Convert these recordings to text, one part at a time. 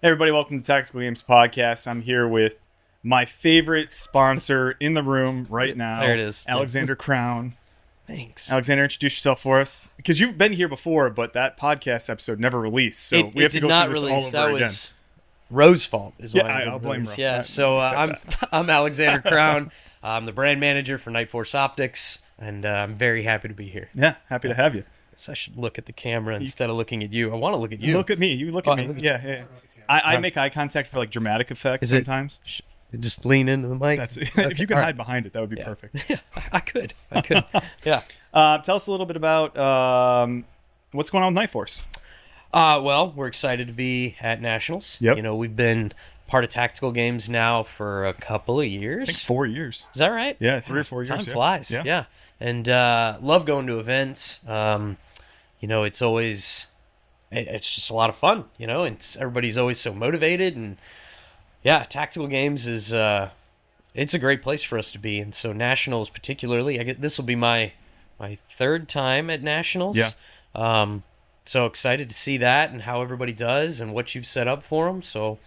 Hey everybody, welcome to Tactical Games Podcast. I'm here with my favorite sponsor in the room right now. There it is. Alexander Crown. Thanks. Alexander, introduce yourself for us. Because you've been here before, but that podcast episode never released. So we have to go through this all over that again. Was Rose's fault is why I'll blame Rose. Yeah, so I'm Alexander Crown. I'm the brand manager for Nightforce Optics, and I'm very happy to be here. Yeah, happy to have you. So I should look at the camera instead of looking at you. I want to look at you. Look at me. You look at me. Yeah. I make eye contact for like dramatic effects sometimes. Just lean into the mic. That's it. If you could hide behind it, that would be perfect. Yeah, I could. Yeah. Tell us a little bit about what's going on with Nightforce. Well, we're excited to be at Nationals. Yep. You know, we've been part of Tactical Games now for a couple of years. I think 4 years. Is that right? Yeah, 3 or 4 years. Time flies. Yeah. And love going to events. You know, it's just a lot of fun, you know, and everybody's always so motivated. And yeah, Tactical Games is it's a great place for us to be. And so Nationals particularly, this will be my third time at Nationals. Yeah. So excited to see that and how everybody does and what you've set up for them. So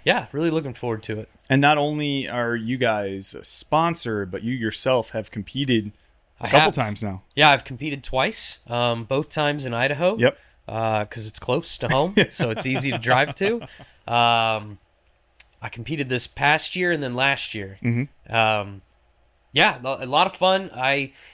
yeah, really looking forward to it. And not only are you guys a sponsor, but you yourself have competed a couple times now. Yeah, I've competed twice, both times in Idaho. Yep. Because it's close to home, so it's easy to drive to. I competed this past year and then last year. Mm-hmm. Yeah, a lot of fun.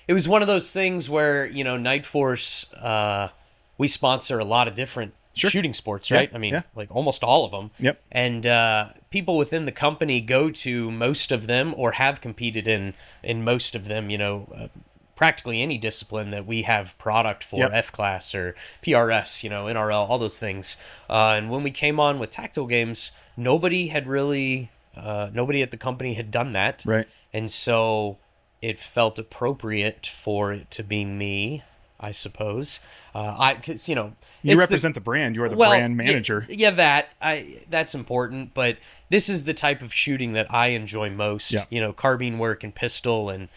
It was one of those things where, you know, Nightforce, we sponsor a lot of different shooting sports, right? I mean, like almost all of them. Yep. And people within the company go to most of them or have competed in most of them, you know, practically any discipline that we have product for, F-Class or PRS, you know, NRL, all those things. And when we came on with Tactical Games, nobody at the company had done that. Right. And so it felt appropriate for it to be me, I suppose. Because, you know... You represent the brand. You are the brand manager. Yeah, that's important. But this is the type of shooting that I enjoy most. Yeah. You know, carbine work and pistol and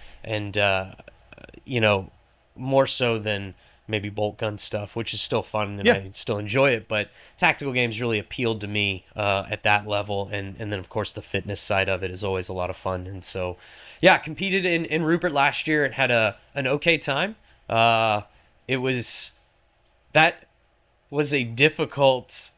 you know, more so than maybe bolt gun stuff, which is still fun and I still enjoy it. But Tactical Games really appealed to me at that level. And then, of course, the fitness side of it is always a lot of fun. And so, yeah, competed in Rupert last year and had an okay time. That was a difficult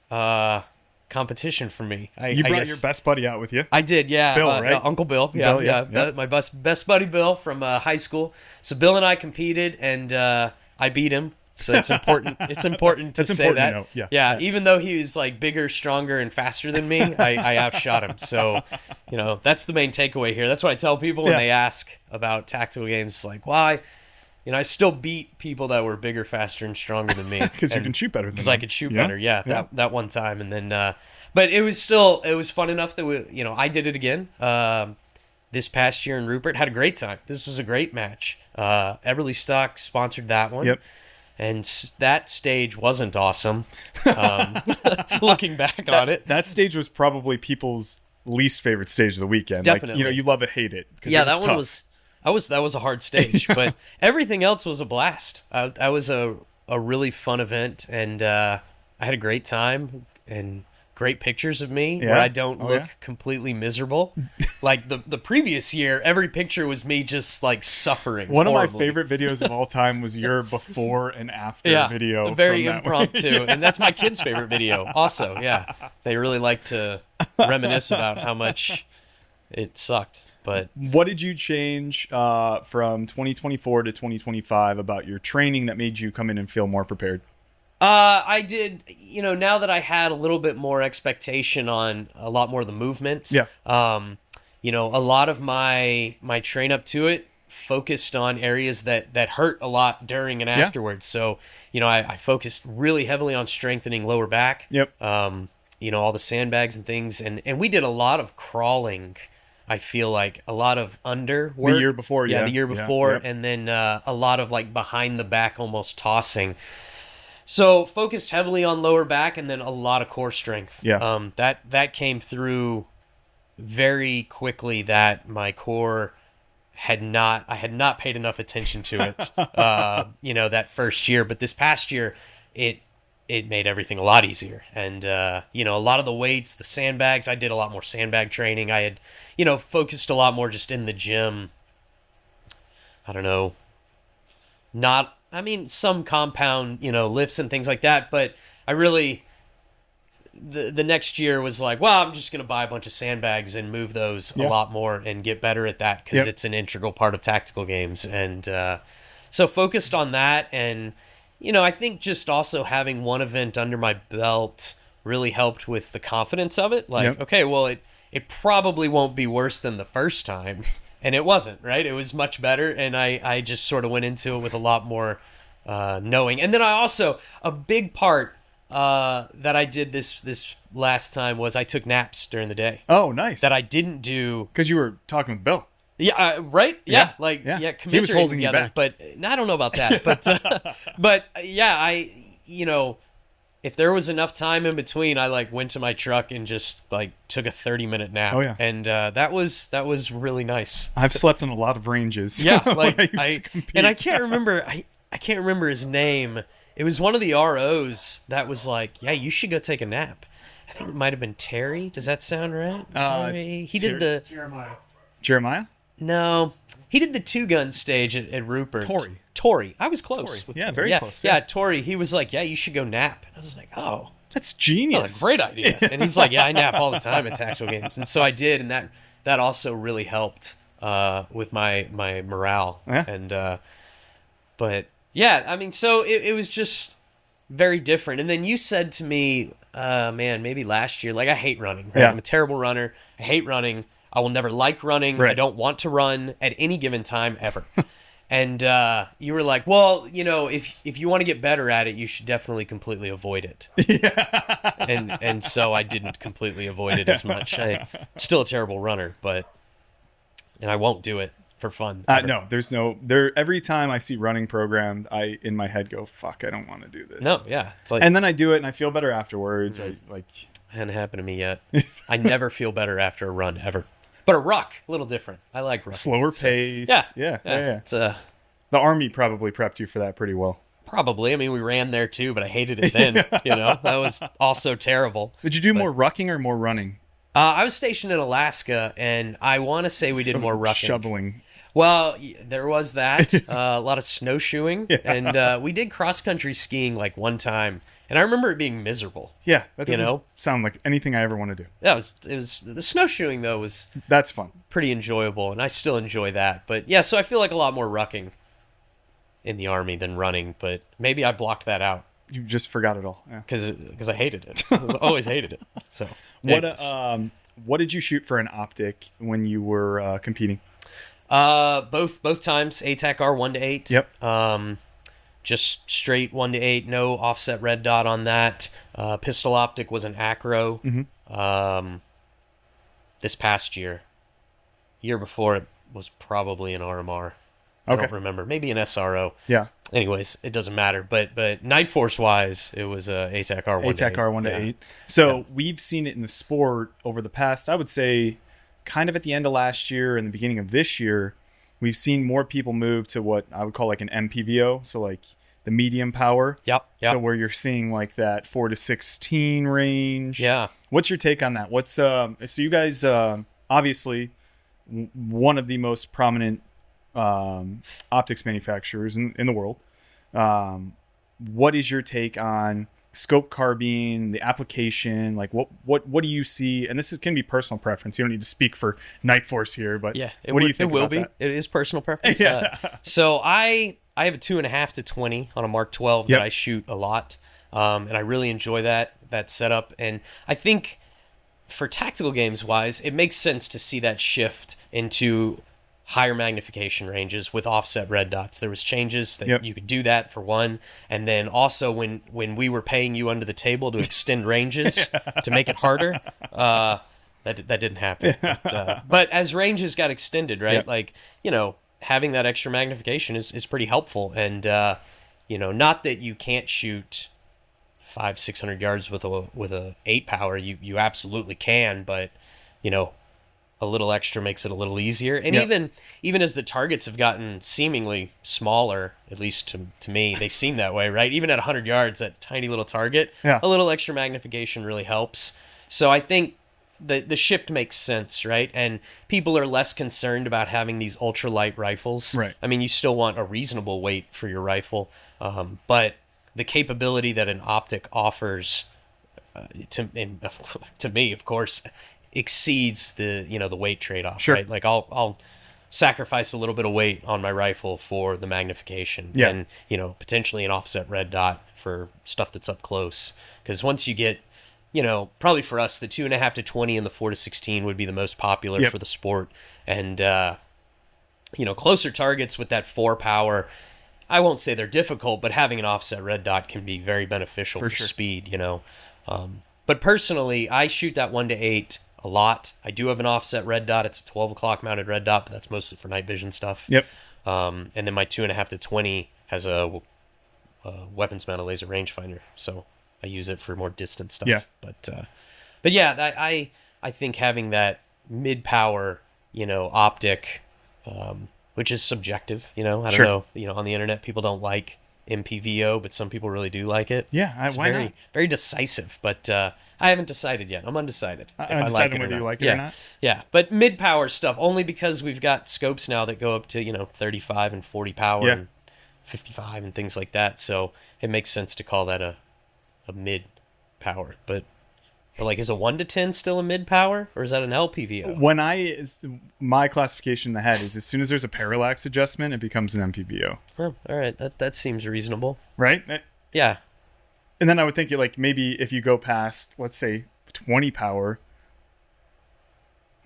competition for me. You brought your best buddy out with you. I did, yeah. Bill, right? Uncle Bill. Bill, yeah. My best buddy Bill from high school. So Bill and I competed, and I beat him. So it's important. It's important to say that. To know. Yeah. Even though he was like bigger, stronger, and faster than me, I outshot him. So, you know, that's the main takeaway here. That's what I tell people when they ask about Tactical Games. Like, why? You know, I still beat people that were bigger, faster, and stronger than me. Because you can shoot better than them. Because I could shoot better, that one time. And then, but it was fun enough that, I did it again this past year in Rupert. Had a great time. This was a great match. Everly Stock sponsored that one. Yep. And that stage wasn't awesome, looking back on it. That stage was probably people's least favorite stage of the weekend. Definitely. Like, you know, you love it, hate it. Yeah, that one was... That was a hard stage, but everything else was a blast. That was a really fun event, and I had a great time and great pictures of me where I don't look completely miserable. Like the previous year, every picture was me just like suffering. One horribly. of my favorite videos of all time was your before and after video. Very impromptu, and that's my kids' favorite video. Also, they really like to reminisce about how much it sucked. But what did you change from 2024 to 2025 about your training that made you come in and feel more prepared? I did, you know, now that I had a little bit more expectation on a lot more of the movement. Yeah. You know, a lot of my train up to it focused on areas that hurt a lot during and afterwards. So, you know, I focused really heavily on strengthening lower back. Yep. You know, all the sandbags and things. And we did a lot of crawling. I feel like a lot of under work. The year before, the year before, and then a lot of like behind the back, almost tossing. So focused heavily on lower back, and then a lot of core strength. Yeah. That came through very quickly. That my core I had not paid enough attention to it. You know, that first year, but this past year, it made everything a lot easier. And, you know, a lot of the weights, the sandbags, I did a lot more sandbag training. I had, you know, focused a lot more just in the gym. I don't know, not, I mean, some compound, you know, lifts and things like that, but I really, the next year was like, well, I'm just going to buy a bunch of sandbags and move those a lot more and get better at that because it's an integral part of tactical games. And so focused on that. And, you know, I think just also having one event under my belt really helped with the confidence of it. Like, okay, well, it probably won't be worse than the first time. And it wasn't, right? It was much better. And I just sort of went into it with a lot more knowing. And then I also, a big part that I did this last time was I took naps during the day. Oh, nice. That I didn't do because you were talking with Bill. Yeah, right. Yeah, like he was holding together, you back. but I don't know about that. But yeah, I you know, if there was enough time in between, I like went to my truck and just like took a 30-minute nap. Oh yeah, and that was really nice. I've slept in a lot of ranges. Yeah, like I can't remember. I can't remember his name. It was one of the ROs that was like, yeah, you should go take a nap. I think it might have been Terry. Does that sound right? Terry? He did the... Jeremiah? No. He did the two-gun stage at Rupert. Tori. I was close. Yeah, very close. Yeah, Tori. He was like, yeah, you should go nap. And I was like, oh. That's genius. Oh, great idea. And he's like, yeah, I nap all the time at tactical games. And so I did, and that also really helped with my morale. Yeah. And, but... yeah, I mean, so it was just very different. And then you said to me, man, maybe last year, like, I hate running. Right? Yeah. I'm a terrible runner. I hate running. I will never like running. Right. I don't want to run at any given time ever. And you were like, well, you know, if you want to get better at it, you should definitely completely avoid it. Yeah. And so I didn't completely avoid it as much. I'm still a terrible runner, and I won't do it for fun. No, there's no every time I see running programmed, I in my head go, fuck, I don't want to do this. No, yeah. It's like, and then I do it and I feel better afterwards. I like hasn't happened to me yet. I never feel better after a run ever. But a ruck, a little different. I like ruck. Slower pace. Yeah. It's the Army probably prepped you for that pretty well. Probably. I mean, we ran there too, but I hated it then. You know, that was also terrible. Did you do more rucking or more running? I was stationed in Alaska, and I want to say we did more rucking. Shoveling. Well, there was that. A lot of snowshoeing. Yeah. And we did cross-country skiing like one time. And I remember it being miserable. Yeah, that doesn't sound like anything I ever want to do. Yeah, it was the snowshoeing, though, that's fun. Pretty enjoyable, and I still enjoy that. But yeah, so I feel like a lot more rucking in the Army than running, but maybe I blocked that out. You just forgot it all. Yeah. Because I hated it. I always hated it. So what did you shoot for an optic when you were competing? Both times ATAC R 1-8. Yep. Just straight 1-8, no offset red dot on that. Pistol optic was an acro. Mm-hmm. This past year before it was probably an RMR. I don't remember. Maybe an SRO. Yeah. Anyways, it doesn't matter. But Nightforce wise, it was a ATAC R 1-8. ATAC R 1-8. So we've seen it in the sport over the past, I would say, kind of at the end of last year and the beginning of this year. We've seen more people move to what I would call like an MPVO, so like the medium power. Yep. So where you're seeing like that 4 to 16 range. Yeah. What's your take on that? What's so you guys obviously one of the most prominent optics manufacturers in the world. What is your take on scope carbine, the application? Like what do you see? And this can be personal preference. You don't need to speak for Nightforce here, but yeah, what do you think? It will be. That? It is personal preference. Yeah. So I have a 2.5 to 20 on a Mark 12 that I shoot a lot, and I really enjoy that setup. And I think for tactical games wise, it makes sense to see that shift into higher magnification ranges with offset red dots. There was changes that you could do that for one, and then also when we were paying you under the table to extend ranges to make it harder, that didn't happen. But as ranges got extended, right? Like, you know, having that extra magnification is pretty helpful. And you know, not that you can't shoot 500-600 yards with a 8 power. You absolutely can, but you know, a little extra makes it a little easier. And Yep. even as the targets have gotten seemingly smaller, at least to me, they seem that way, right? Even at 100 yards, that tiny little target, Yeah. a little extra magnification really helps. So I think the shift makes sense, right? And people are less concerned about having these ultralight rifles. Right. I mean, you still want a reasonable weight for your rifle, but the capability that an optic offers to me, of course, exceeds the weight trade-off, Sure. right? Like I'll sacrifice a little bit of weight on my rifle for the magnification, Yeah. and potentially an offset red dot for stuff that's up close. Because once you get, probably for us, the 2.5 to 20 and the 4 to 16 would be the most popular Yep. for the sport, and closer targets with that 4 power. I won't say they're difficult, but having an offset red dot can be very beneficial for sure. speed, But personally, I shoot that 1 to 8 a lot. I do have an offset red dot. It's a 12 o'clock mounted red dot, but that's mostly for night vision stuff. Yep. And then my 2.5 to 20 has a weapons mounted laser rangefinder, so I use it for more distant stuff. Yeah. But yeah, I think having that mid power, optic, which is subjective. I don't Sure. know. On the internet, people don't like MPVO, but some people really do like it. Yeah. Why very, not? very decisive, but I haven't decided yet. I'm undecided if I like Undecided it or whether you not. like it yeah. or not? Yeah, but mid-power stuff, only because we've got scopes now that go up to, 35 and 40 power Yeah. and 55 and things like that, so it makes sense to call that a mid-power. But like, is a 1 to 10 still a mid-power, or is that an LPVO? My classification in the head is as soon as there's a parallax adjustment, it becomes an MPVO. Oh, all right, that seems reasonable. Right? Yeah. And then I would think like maybe if you go past, let's say, 20 power,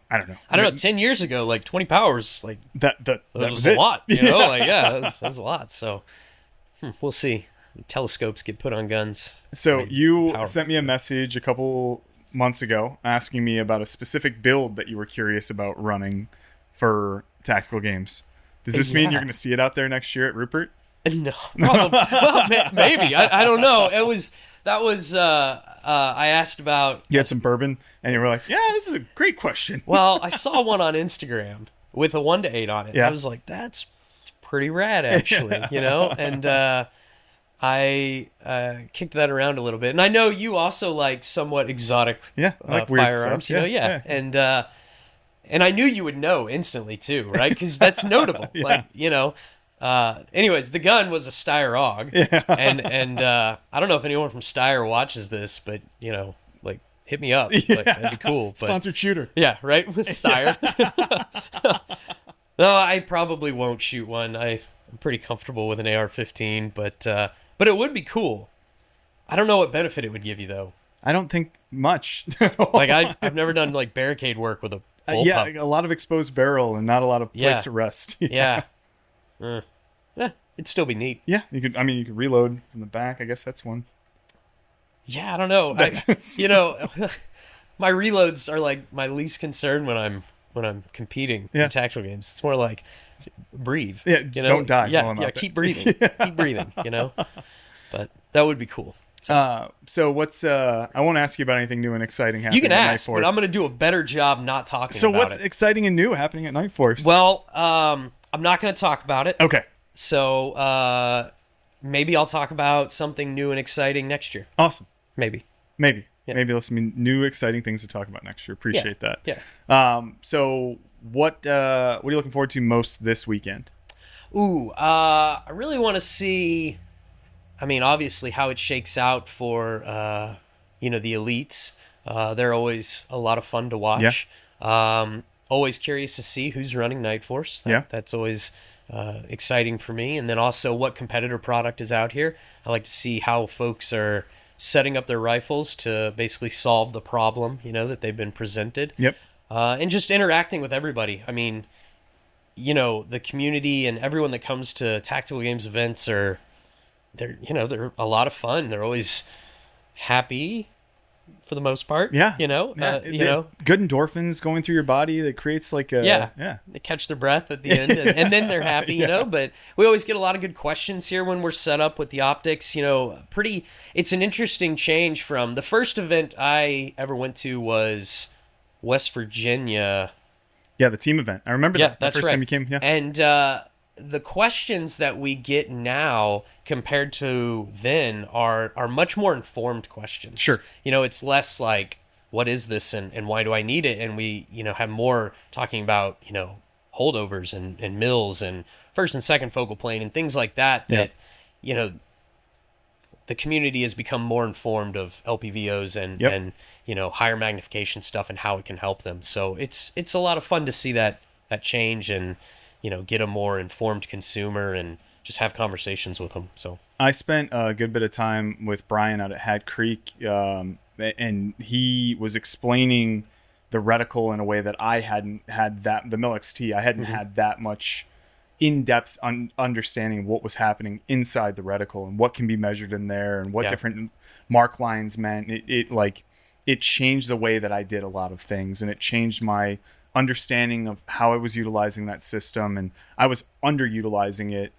I don't know. 10 years ago, like 20 powers, like That was was a it. lot, that was a lot. So we'll see. Telescopes get put on guns. So you power. sent me a message a couple months ago asking me about a specific build that you were curious about running for tactical games. Does this mean Yeah. you're going to see it out there next year at Rupert? No, well, maybe. I don't know. I asked about. You had some bourbon, and you were like, "Yeah, this is a great question." Well, I saw one on Instagram with a 1 to 8 on it. Yeah. I was like, that's pretty rad, actually, And I kicked that around a little bit. And I know you also like somewhat exotic Yeah, I like weird firearms. stuff. Yeah. And I knew you would know instantly too, right? Because that's notable. Yeah. Like, anyways, the gun was a Steyr AUG. Yeah. And I don't know if anyone from Steyr watches this, but, like, hit me up. Like, that'd be cool. But, Sponsored shooter. yeah, right? With Steyr. No, I probably won't shoot one. I'm pretty comfortable with an AR-15, but it would be cool. I don't know what benefit it would give you, though. I don't think much. Like, I've never done, like, barricade work with a bullpup. A lot of exposed barrel and not a lot of place Yeah. to rest. Yeah. It'd still be neat. Yeah, you could reload from the back. I guess that's one. Yeah, I don't know. My reloads are like my least concern when I'm competing in tactical games. It's more like breathe. Yeah, don't die Yeah, while I'm out there. keep breathing. Keep breathing, But that would be cool. So what's I won't ask you about anything new and exciting happening You can at ask, Nightforce. but I'm going to do a better job not talking So about what's it. exciting and new happening at Nightforce? Well, I'm not going to talk about it. Okay. So maybe I'll talk about something new and exciting next year. Awesome. Maybe. Maybe. Yeah. Maybe let's new exciting things to talk about next year. Appreciate that. Yeah. So what are you looking forward to most this weekend? Ooh, I really want to see, obviously how it shakes out for, the elites. They're always a lot of fun to watch. Always curious to see who's running Nightforce. That's always exciting for me. And then also what competitor product is out here. I like to see how folks are setting up their rifles to basically solve the problem, that they've been presented. Yep. And just interacting with everybody. The community and everyone that comes to tactical games events they're a lot of fun. They're always happy for the most part. Yeah. Good endorphins going through your body that creates like a They catch their breath at the end and then they're happy, but we always get a lot of good questions here when we're set up with the optics. It's an interesting change from the first event I ever went to was West Virginia Yeah, the team event. I remember Yeah, that. The that's first right. time you came. Yeah. And the questions that we get now compared to then are much more informed questions. Sure. It's less like, what is this and why do I need it? And we, have more talking about, holdovers and mills and first and second focal plane and things like that, Yeah. you know, the community has become more informed of LPVOs Yep. and higher magnification stuff and how it can help them. So it's a lot of fun to see that change and get a more informed consumer and just have conversations with them. So I spent a good bit of time with Brian out at Hat Creek, and he was explaining the reticle in a way that I hadn't had the Mill XT. I hadn't had that much in-depth understanding of what was happening inside the reticle and what can be measured in there and what different mark lines meant. It changed the way that I did a lot of things, and it changed my understanding of how I was utilizing that system. And I was underutilizing it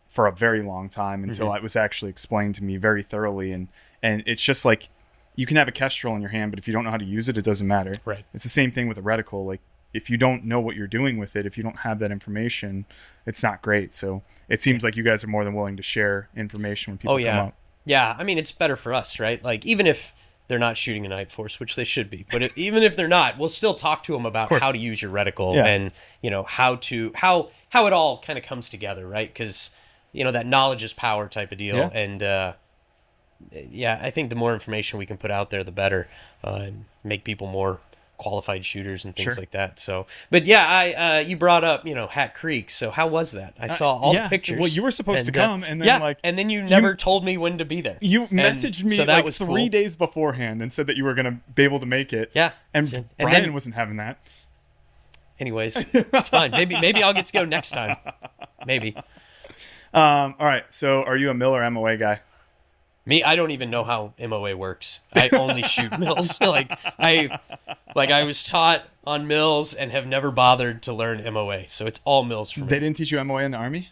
for a very long time until it was actually explained to me very thoroughly. And it's just like, you can have a Kestrel in your hand, but if you don't know how to use it, it doesn't matter. Right. It's the same thing with a reticle. Like, if you don't know what you're doing with it, if you don't have that information, it's not great. So it seems like you guys are more than willing to share information when people come up. Yeah, I mean, it's better for us, right? Like, even if they're not shooting a Nightforce, which they should be, but even if they're not, we'll still talk to them about how to use your reticle and how it all kind of comes together, right? Because that knowledge is power type of deal. Yeah. And I think the more information we can put out there, the better, and make people more qualified shooters and things like that. So, but yeah, you brought up Hat Creek. So how was that? I saw all the pictures. Well, you were supposed to come, and then and then you never told me when to be there. You messaged me so that like was 3 days beforehand and said that you were going to be able to make it. Yeah, and Brian wasn't having that. Anyways, it's fine. Maybe I'll get to go next time. Maybe. All right. So, are you a mill or MOA guy? Me, I don't even know how MOA works. I only shoot mills. I was taught on mills and have never bothered to learn MOA. So it's all mills for me. They didn't teach you MOA in the Army?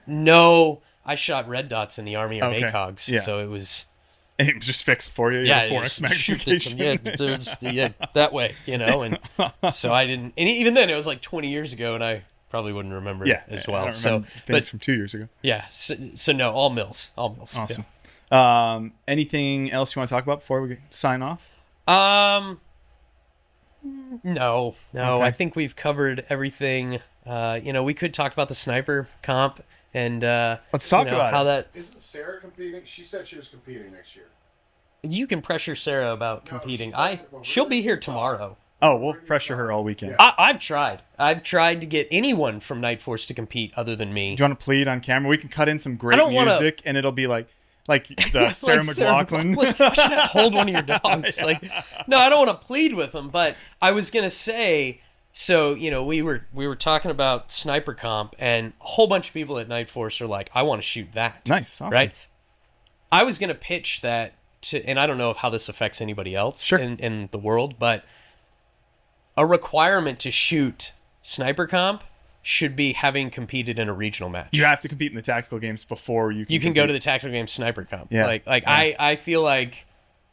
No. I shot red dots in the Army or ACOGs. Yeah. So it was just fixed for you. Yeah, 4x magnification. That way, And so I didn't. And even then, it was like 20 years ago, and I probably wouldn't remember it as well. I don't remember things from 2 years ago. Yeah. So no, all mills. Awesome. Anything else you want to talk about before we sign off? No. Okay. I think we've covered everything. We could talk about the sniper comp and let's talk about how that. Isn't Sarah competing? She said she was competing next year. You can pressure Sarah about competing. She'll be here tomorrow. Oh, we'll pressure her all weekend. I've tried. I've tried to get anyone from Nightforce to compete other than me. Do you want to plead on camera? We can cut in some great music, and it'll be like the Sarah McLachlan. I should hold one of your dogs. No, I don't want to plead with them, but I was gonna say. So we were talking about sniper comp, and a whole bunch of people at Nightforce are like, I want to shoot that. Nice, awesome. Right? I was gonna pitch that to, and I don't know how this affects anybody else in the world, but a requirement to shoot sniper comp should be having competed in a regional match. You have to compete in the tactical games before you can go to the tactical game sniper comp. Yeah. I feel like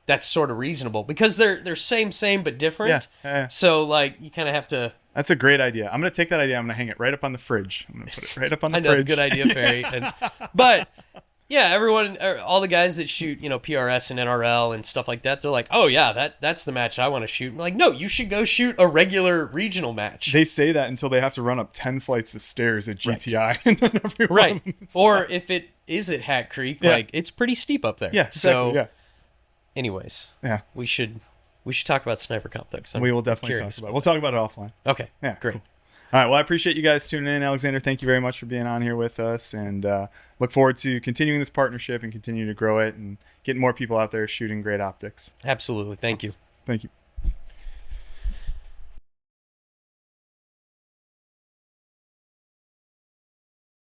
that's sort of reasonable because they're same but different. Yeah. So you kind of have to. That's a great idea. I'm going to take that idea. I'm going to hang it right up on the fridge. I'm going to put it right up on the I know, fridge. Good idea, Ferry. But yeah, everyone, all the guys that shoot, PRS and NRL and stuff like that, they're like, oh yeah, that's the match I want to shoot. I'm like, no, you should go shoot a regular regional match. They say that until they have to run up 10 flights of stairs at GTI. And then everyone right. Or if it is at Hat Creek, it's pretty steep up there. Yeah, exactly. So, anyways, we should talk about sniper comp though. We will definitely talk about it. We'll talk about it offline. Okay. Yeah, great. Cool. All right. Well, I appreciate you guys tuning in. Alexander, thank you very much for being on here with us, and look forward to continuing this partnership and continue to grow it and getting more people out there shooting great optics. Absolutely. Thank you. Thank you.